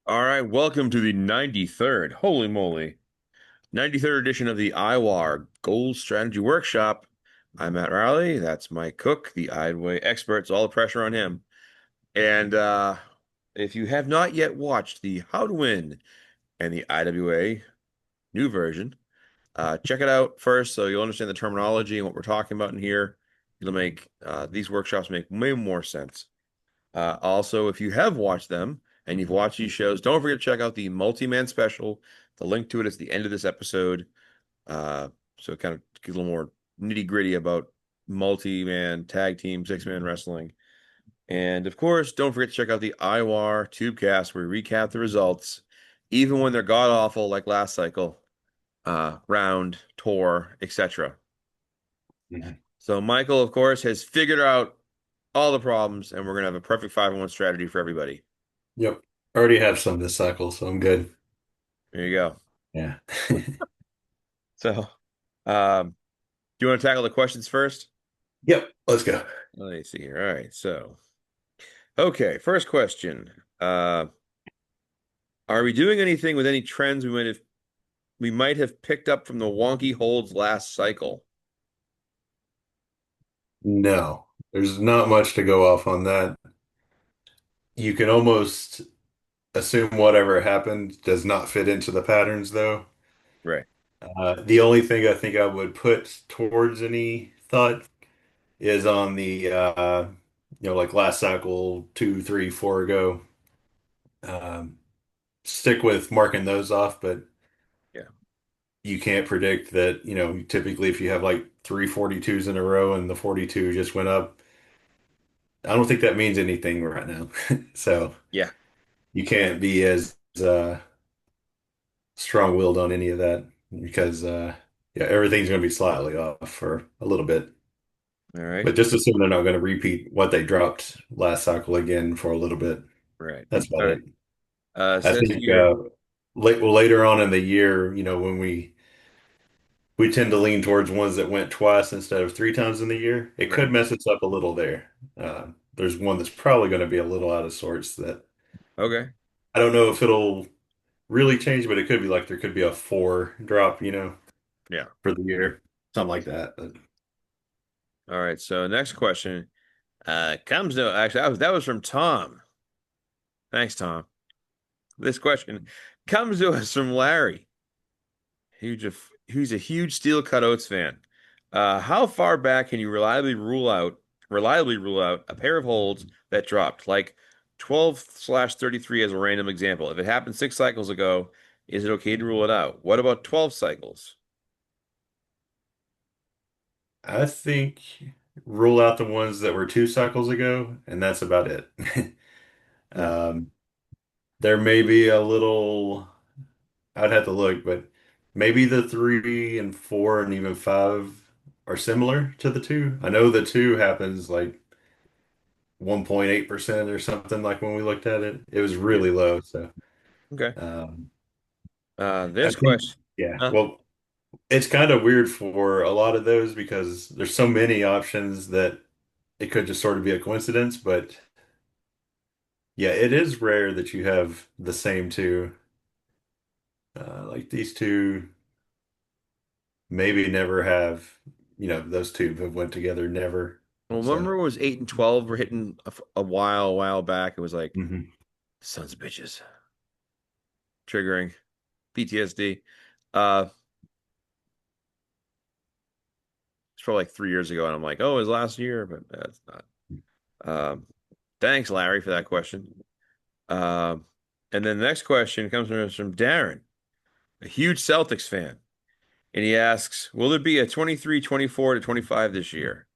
All right, welcome to the 93rd, holy moly, 93rd edition of the IWAR Gold Strategy Workshop. I'm Matt Riley. That's Mike Cook, the IWA expert. It's all the pressure on him. And if you have not yet watched the How to Win and the IWA new version, check it out first so you'll understand the terminology and what we're talking about in here. It'll make these workshops make way more sense. Also, if you have watched them and you've watched these shows, don't forget to check out the multi-man special. The link to it is at the end of this episode. Uh, so it kind of gets a little more nitty-gritty about multi-man, tag team, six-man wrestling. And of course, don't forget to check out the IWAR Tubecast where we recap the results, even when they're god awful, like last cycle, round, tour, etc. Mhm. So Michael, of course, has figured out all the problems, and we're gonna have a perfect 5-1 strategy for everybody. Yep. Already have some this cycle, so I'm good. There you go. Yeah. So, do you want to tackle the questions first? Yep. Let's go. Let me see here. All right. So, okay, first question. Uh, are we doing anything with any trends we might have picked up from the wonky holds last cycle? No, there's not much to go off on that. You can almost assume whatever happened does not fit into the patterns, though. Right. The only thing I think I would put towards any thought is on the, like last cycle, two, three, four ago. Um, Stick with marking those off, but Yeah. you can't predict that, typically if you have like three 42s in a row and the 42 just went up, I don't think that means anything right now. So Yeah. you can't be as strong-willed on any of that because yeah, everything's going to be slightly off for a little bit. All right. But just assume they're not going to repeat what they dropped last cycle again for a little bit. Right. That's about All right. it. I Says think here. later on in the year, when we tend to lean towards ones that went twice instead of three times in the year. It could Right. mess us up a little there. There's one that's probably going to be a little out of sorts that Okay. I don't know if it'll really change, but it could be like there could be a four drop, Yeah. for the year, something like that. But All right. So next question comes to actually that was from Tom. Thanks, Tom. This question comes to us from Larry. Who's a huge Steel Cut Oats fan. How far back can you reliably rule out a pair of holds that dropped, like 12/33 as a random example? If it happened 6 cycles ago, is it okay to rule it out? What about 12 cycles? I think rule out the ones that were two cycles ago, and that's about it. Yeah. Um, there may be a little, I'd have to look, but maybe the three and four and even five are similar to the two. I know the two happens like 1.8% or something like when we looked at it. It was Yeah. really low. So Okay. um, I This think, question. yeah, Huh? well, it's kind of weird for a lot of those because there's so many options that it could just sort of be a coincidence. But yeah, it is rare that you have the same two. Like these two maybe never have, those two have went together, never. Well, So, remember it was 8 and 12 were hitting a while back. It was like mhm. sons of bitches triggering PTSD. Uh, it's probably like 3 years ago, and I'm like, oh, it was last year, but that's not. Um, Thanks, Larry, for that question. Um, and then the next question comes from Darren, a huge Celtics fan. And he asks, will there be a 23, 24 to 25 this year?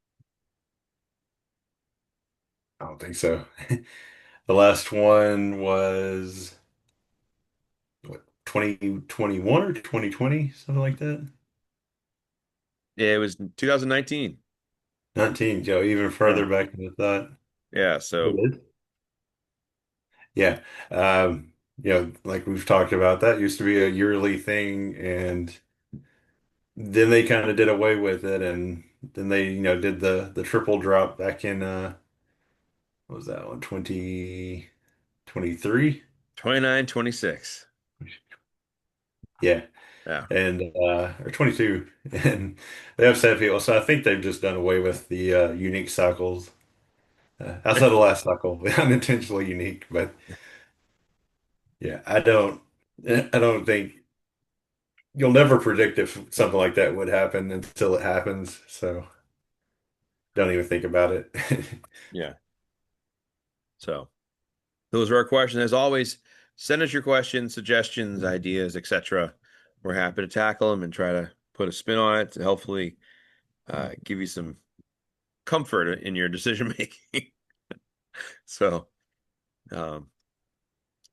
I don't think so. The last one was what, 2021 or 2020, something like that. Yeah, it was 2019. 19, Joe, even Yeah. further back than I thought. Yeah, so It is. Yeah. Like we've talked about, that used to be a yearly thing, and then they kind of did away with it, and then they, did the triple drop back in what was that one, 2023? 29, 26. Yeah. Yeah. And or 22. And they have sad people. So I think they've just done away with the unique cycles. Outside the last cycle, unintentionally unique. But yeah, I don't think you'll never predict if something like that would happen until it happens. So don't even think about it. Yeah. So those are our questions. As always, send us your questions, suggestions, ideas, etc. We're happy to tackle them and try to put a spin on it to hopefully give you some comfort in your decision making. So, um,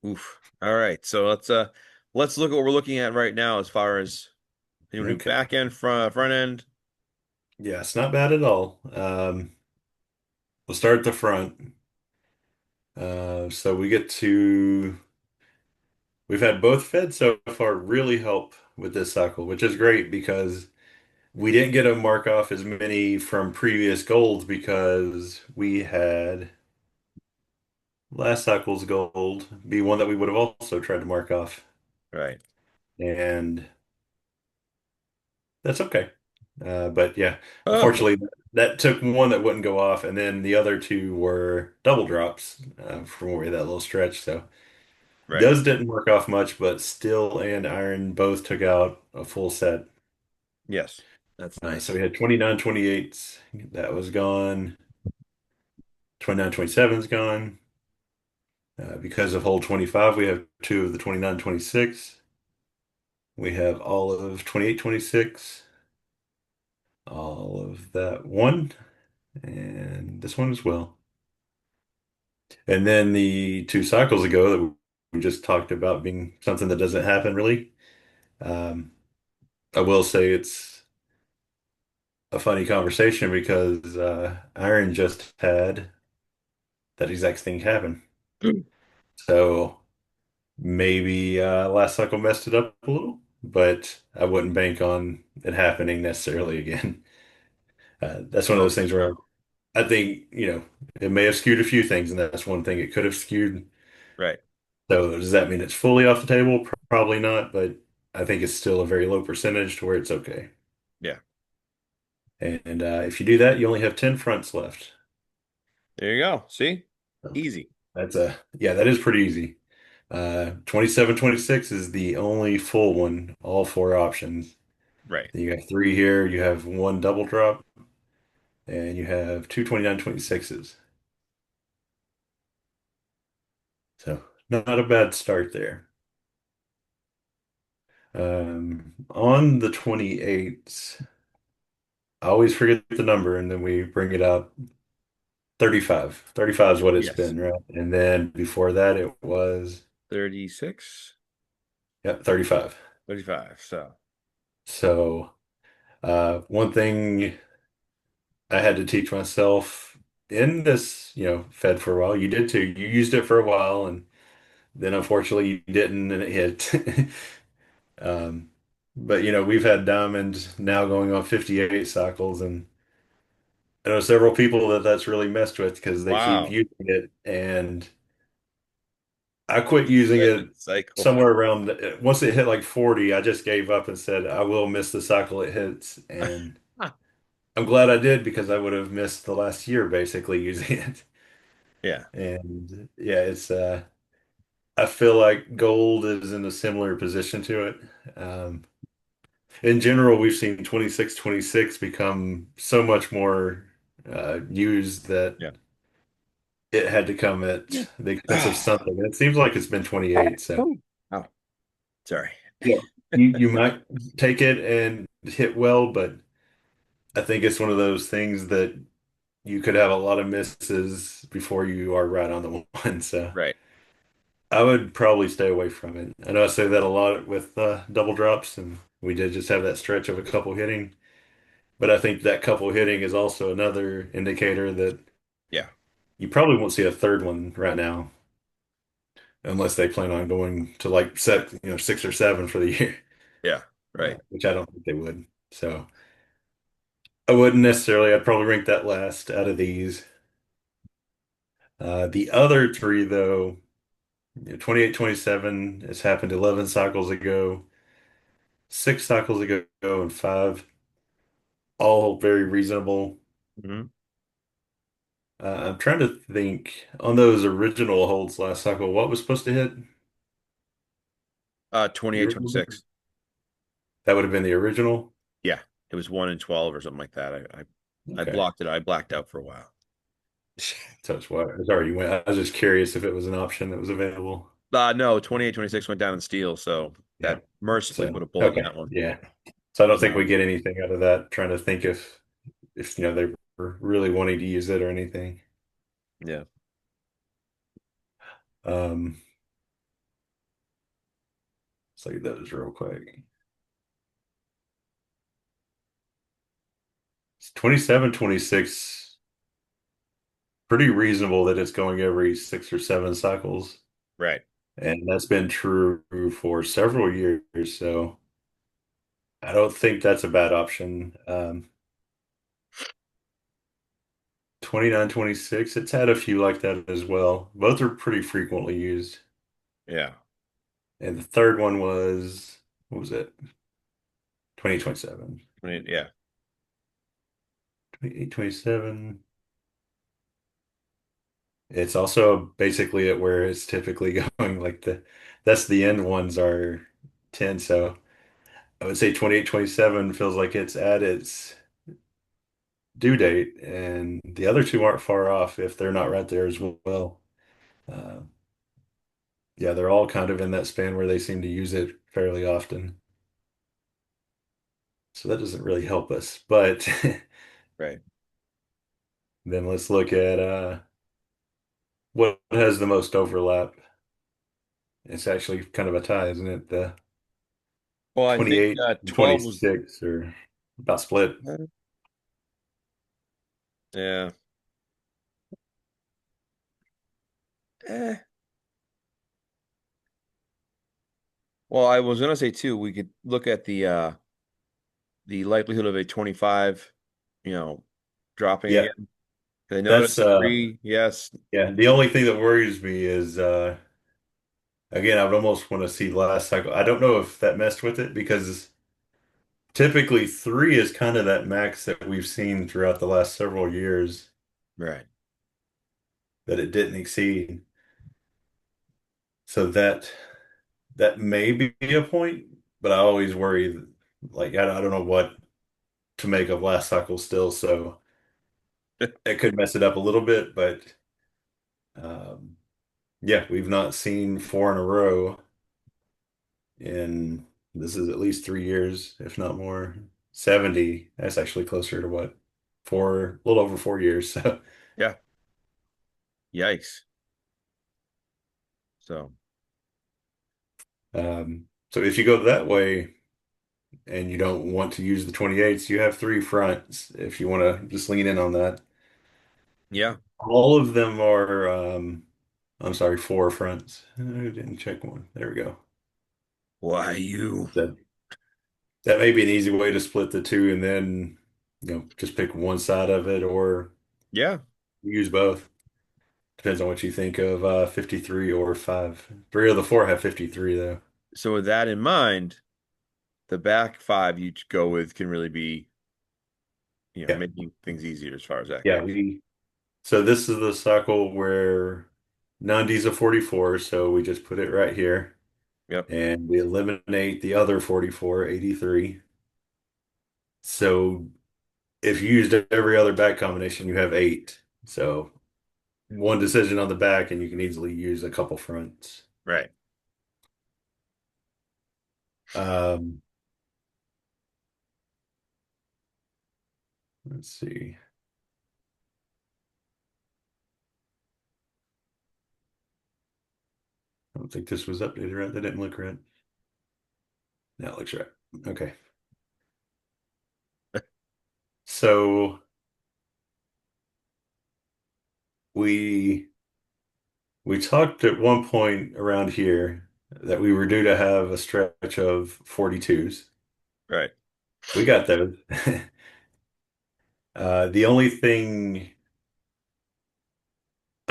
oof. All right. So let's look at what we're looking at right now as far as you want to do Okay. back end, front end. Yeah, it's not bad at all. We'll start at the front. So we've had both Fed so far really help with this cycle, which is great because we didn't get to mark off as many from previous golds because we had last cycle's gold be one that we would have also tried to mark off. Right. And that's okay. But yeah, Oh, unfortunately, that took one that wouldn't go off, and then the other two were double drops from where we had that little stretch. So right. those didn't work off much, but Steel and Iron both took out a full set. Yes. That's So we nice. had 29, 28s. That was gone. 29, 27's gone. Because of hole 25, we have two of the 29, 26. We have all of 28, 26. All of that one. And this one as well. And then the 2 cycles ago that we just talked about being something that doesn't happen really. Um, I will say it's a funny conversation because Iron just had that exact thing happen. So maybe last cycle messed it up a little, but I wouldn't bank on it happening necessarily again. That's one of Oh, those things where no. I think, it may have skewed a few things, and that's one thing it could have skewed. Right. So does that mean it's fully off the table? Probably not, but I think it's still a very low percentage to where it's okay. Yeah. And if you do that, you only have 10 fronts left. There you go. See? So Easy. yeah, that is pretty easy. 27, 26 is the only full one, all four options. Right. You have three here, you have one double drop, and you have two 29, 26s. So not a bad start there. On the 28s, I always forget the number and then we bring it up. 35. 35 is what it's Yes. been, right? And then before that, it was, 36, yeah, 35. 35. So, So, one thing I had to teach myself in this, Fed for a while, you did too. You used it for a while, and then unfortunately you didn't, and it hit. Um, but, we've had Diamond now going on 58 cycles, and I know several people that's really messed with because they keep wow. using it, and I quit using Second it cycle. somewhere around once it hit like 40, I just gave up and said I will miss the cycle it hits. And I'm glad I did because I would have missed the last year basically using it. Yeah. And yeah, I feel like gold is in a similar position to it. In general, we've seen 26, 26 become so much more used that Yeah. it had to come Yeah. at the expense of something. And it seems like it's been 28. So Oh, oh, sorry. yeah, you might take it and hit well, but I think it's one of those things that you could have a lot of misses before you are right on the one. So Right. I would probably stay away from it. I know I say that a lot with double drops, and we did just have that stretch of a couple hitting, but I think that couple hitting is also another indicator that Yeah. you probably won't see a third one right now unless they plan on going to like 6 or 7 for the year, Yeah. Right. which I don't think they would. So I wouldn't necessarily. I'd probably rank that last out of these. The other three, though, 28, 27, it's happened 11 cycles ago, 6 cycles ago, and five. All very reasonable. Hmm. I'm trying to think on those original holds last cycle, what was supposed to hit? Do you 28, remember? 26. That would have been the original. Yeah, it was 1 and 12 or something like that. I Okay. blocked it. I blacked out for a while. Touch what? Sorry, you went. I was just curious if it was an option that was available. No, 28, 26 went down in steel, so Yeah. that mercifully So, put a bullet in okay. that one. Yeah. So I don't think we Um, get anything out of that. Trying to think if they were really wanting to use it or anything. yeah. Um, let's look at those real quick. It's 27, 26. Pretty reasonable that it's going every 6 or 7 cycles. Right. And that's been true for several years. So I don't think that's a bad option. 29, 26, it's had a few like that as well. Both are pretty frequently used. Yeah. And the third one was, what was it? 2027. 20, yeah. 28, 27. It's also basically at where it's typically going. That's the end ones are 10. So I would say 28, 27 feels like it's at its due date, and the other two aren't far off if they're not right there as well. Uh, yeah, they're all kind of in that span where they seem to use it fairly often. So that doesn't really help us. But Right. then let's look at what has the most overlap. It's actually kind of a tie, isn't it? The Well, I think 28 and 12 was, 26 are about split. yeah. Eh. Well, I was gonna say too, we could look at the likelihood of a 25, you know, dropping Yeah, again. I that's noticed three, yes, yeah, the only thing that worries me is again, I would almost want to see last cycle. I don't know if that messed with it because typically 3 is kind of that max that we've seen throughout the last several years right. that it didn't exceed. So that may be a point, but I always worry like I don't know what to make of last cycle still, so it could mess it up a little bit, but um yeah, we've not seen 4 in a row in this is at least 3 years, if not more. 70, that's actually closer to what? A little over 4 years. So Yeah. Yikes. So, so if you go that way and you don't want to use the 28s, you have 3 fronts if you want to just lean in on that. yeah. All of them are, I'm sorry, 4 fronts. I didn't check one. There we go. Why you? That that may be an easy way to split the two and then, just pick one side of it or Yeah. use both. Depends on what you think of 53 or 5. 3 of the 4 have 53 though. So with that in mind, the back five you go with can really be, Yeah. making things easier as far as that Yeah, goes. so this is the cycle where 90's a 44, so we just put it right here Yep. and we eliminate the other 44, 83. So if you used every other back combination, you have 8. So one decision on the back and you can easily use a couple fronts. Right. Um, let's see. I don't think this was updated right. That didn't look right. That looks right. Okay. So we we talked at one point around here that we were due to have a stretch of 42s. Right. We got those. The only thing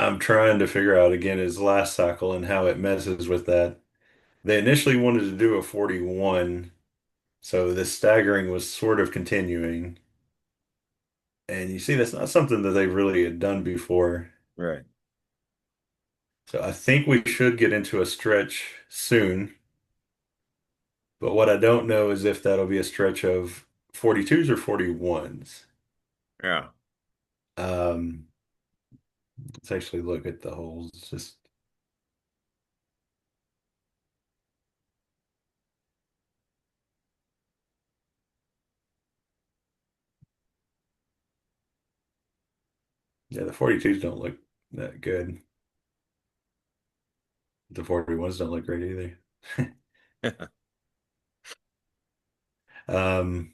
I'm trying to figure out again his last cycle and how it messes with that. They initially wanted to do a 41, so this staggering was sort of continuing. And you see, that's not something that they really had done before. Right. So I think we should get into a stretch soon. But what I don't know is if that'll be a stretch of 42s or 41s. Yeah. Um, let's actually look at the holes. Just yeah, the 42s don't look that good. The 41s don't look great either. Um,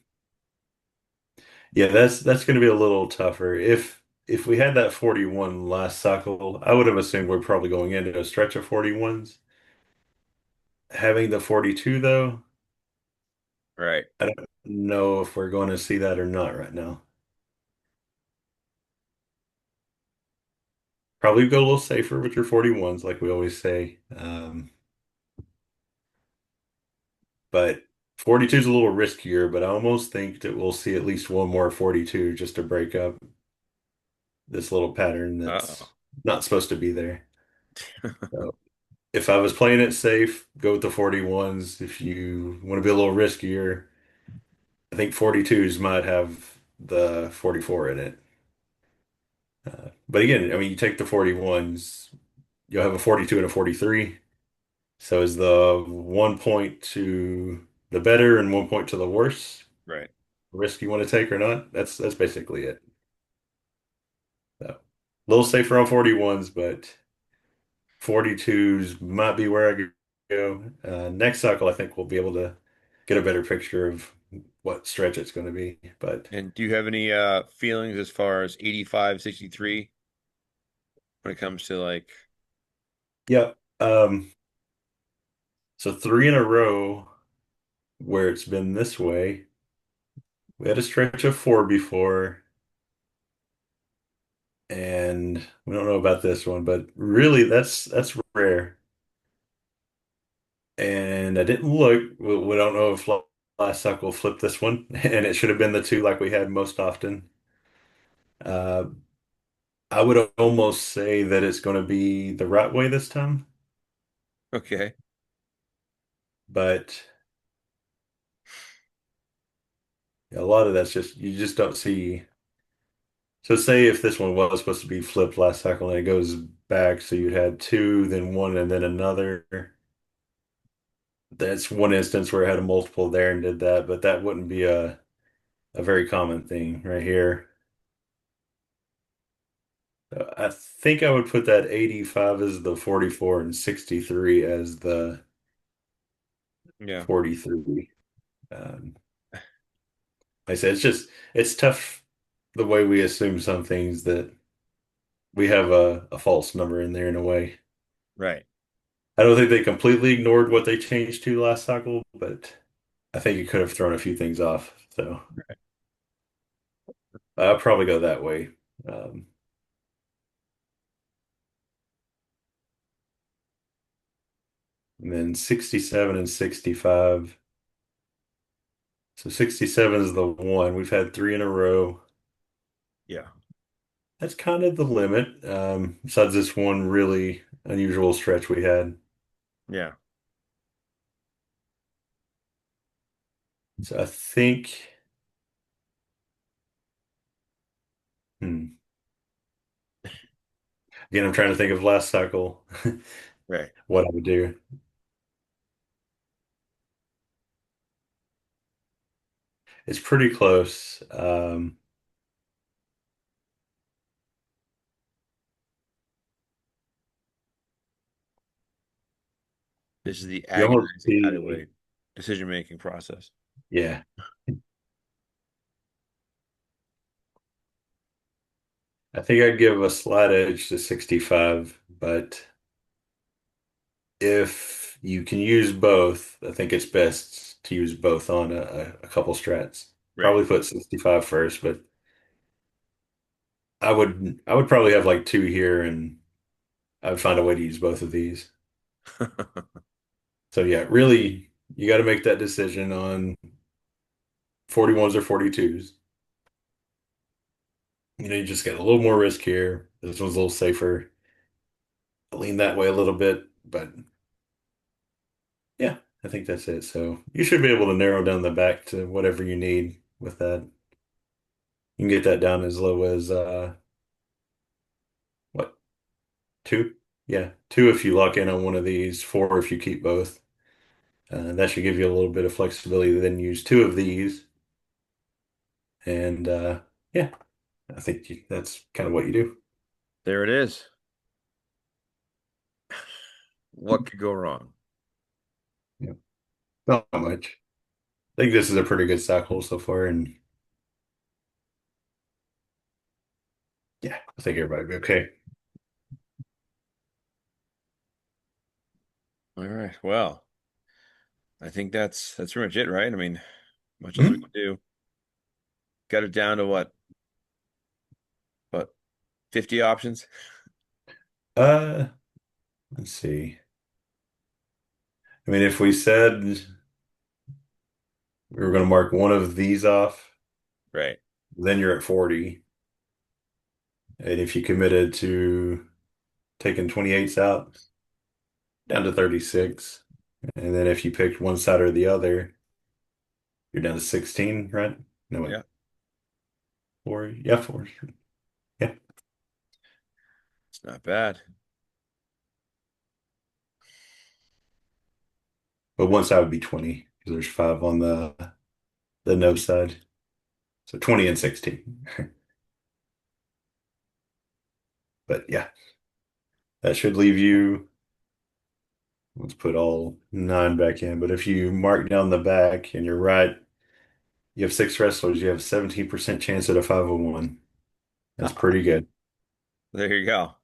yeah, that's going to be a little tougher. If we had that 41 last cycle, I would have assumed we're probably going into a stretch of 41s. Having the 42 though, Right. I don't know if we're going to see that or not right now. Probably go a little safer with your 41s, like we always say. But 42 is a little riskier, but I almost think that we'll see at least one more 42 just to break up this little pattern Uh-oh. that's not supposed to be there. So if I was playing it safe, go with the 41s. If you want to be a little riskier, I think 42s might have the 44 in it. But again, I mean, you take the 41s, you'll have a 42 and a 43. So is the 1 point to the better and 1 point to the worse Right. risk you want to take or not? That's basically it. So, a little safer on 41s, but 42s might be where I go. Next cycle, I think we'll be able to get a better picture of what stretch it's going to be. But And do you have any feelings as far as 85, 63 when it comes to like, yeah, so three in a row where it's been this way. We had a stretch of four before, and we don't know about this one, but really that's rare. And I didn't look. We don't know if last cycle flipped this one, and it should have been the two like we had most often. Uh, I would almost say that it's going to be the right way this time, okay, but a lot of that's just you just don't see. So say if this one was supposed to be flipped last cycle and it goes back, so you had two, then one, and then another. That's one instance where I had a multiple there and did that, but that wouldn't be a very common thing right here. I think I would put that 85 as the 44 and 63 as the yeah, 43. Um, like I said, it's tough the way we assume some things that we have a false number in there in a way. right, I don't think they completely ignored what they changed to last cycle, but I think it could have thrown a few things off. So I'll probably go that way. Um, and then 67 and 65. So 67 is the one. We've had three in a row. yeah, That's kind of the limit, besides this one really unusual stretch we had. yeah. So I think, hmm, again, I'm trying to think of last cycle, Right. what I would do. It's pretty close. This is the You almost agonizing see, IWA decision-making process. yeah, I think I'd give a slight edge to 65, but if you can use both, I think it's best to use both on a couple strats. Right. Probably put 65 first, but I would probably have like two here and I would find a way to use both of these. So yeah, really, you got to make that decision on 41s or 42s. You just get a little more risk here. This one's a little safer. I lean that way a little bit, but yeah, I think that's it. So you should be able to narrow down the back to whatever you need with that. You can get that down as low as what, two? Yeah, two if you lock in on one of these, four if you keep both. That should give you a little bit of flexibility to then use two of these. And yeah, I think that's kind of what you do. There it is. What could go wrong? Yeah, not much. I think this is a pretty good stock hole so far, and yeah, I think everybody will be okay. All right. Well, I think that's pretty much it, right? I mean, much else we Mhm. can do. Got it down to what, 50 options? Uh, let's see. I mean, if we said we were going to mark one of these off, Right. then you're at 40. And if you committed to taking 28s out, down to 36. And then if you picked one side or the other, you're down to 16, right? No, wait, Yeah. four. Yeah, four. Yeah. It's not bad. But one side would be 20 because there's five on the no side. So 20 and 16. But yeah, that should leave you. Let's put all nine back in. But if you mark down the back and you're right, you have six wrestlers, you have a 17% chance at a 501. That's pretty good. There you go.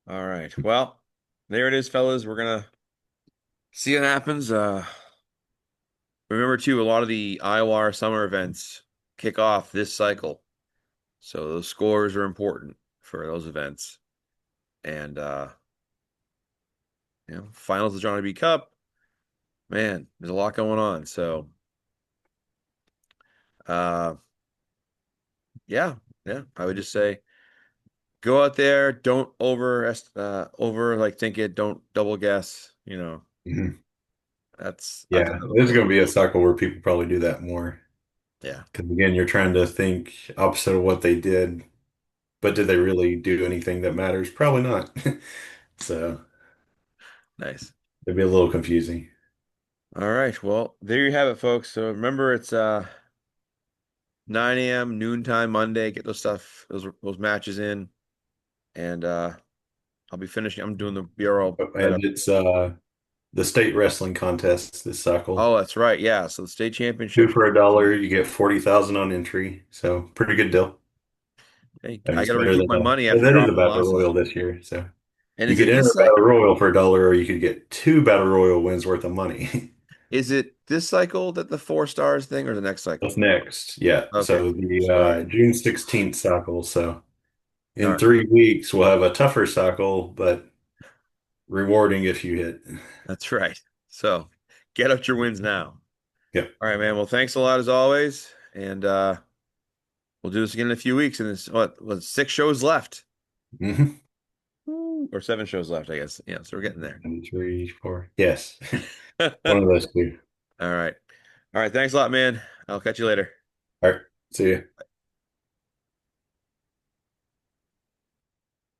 All right. Well, there it is, fellas. We're gonna see what happens. Remember too, a lot of the IWAR summer events kick off this cycle. So those scores are important for those events. And finals of the Johnny B Cup, man, there's a lot going on. So uh yeah, yeah. I would just say go out there, don't over like think it, don't double guess. Mhm. I've Yeah, done that this is before. going to be a cycle where people probably do that more. Yeah, Because again, you're trying to think opposite of what they did, but did they really do anything that matters? Probably not. So nice. it'd be a little confusing. All right. Well, there you have it, folks. So remember it's 9 a.m. noontime Monday. Get those matches in. And I'll be finishing. I'm doing the BRL bet And up. it's the state wrestling contest this cycle. Oh, that's right. Yeah. So the state Two championship. for a dollar, you get 40,000 on entry. So pretty good deal. Hey, I mean, I it's got to better recoup than my money yeah, after that is a dropping the battle losses. royal this year. So And you is could it enter this a battle cycle? royal for a dollar, or you could get two battle royal wins worth of money. Is it this cycle that the 4 stars thing or the next cycle? What's next? Yeah. Okay. So the So, all right. June 16th cycle. So All in right. 3 weeks, we'll have a tougher cycle, but rewarding if you hit. That's right. So get up your wins now. Yep. All right, man. Well, thanks a lot as always. And we'll do this again in a few weeks. And it's what 6 shows left. Hmm. Woo. Or 7 shows left, I guess. Yeah, so we're getting there. And three, four. Yes. All One of those two. right. All right. Thanks a lot, man. I'll catch you later. All right. See you.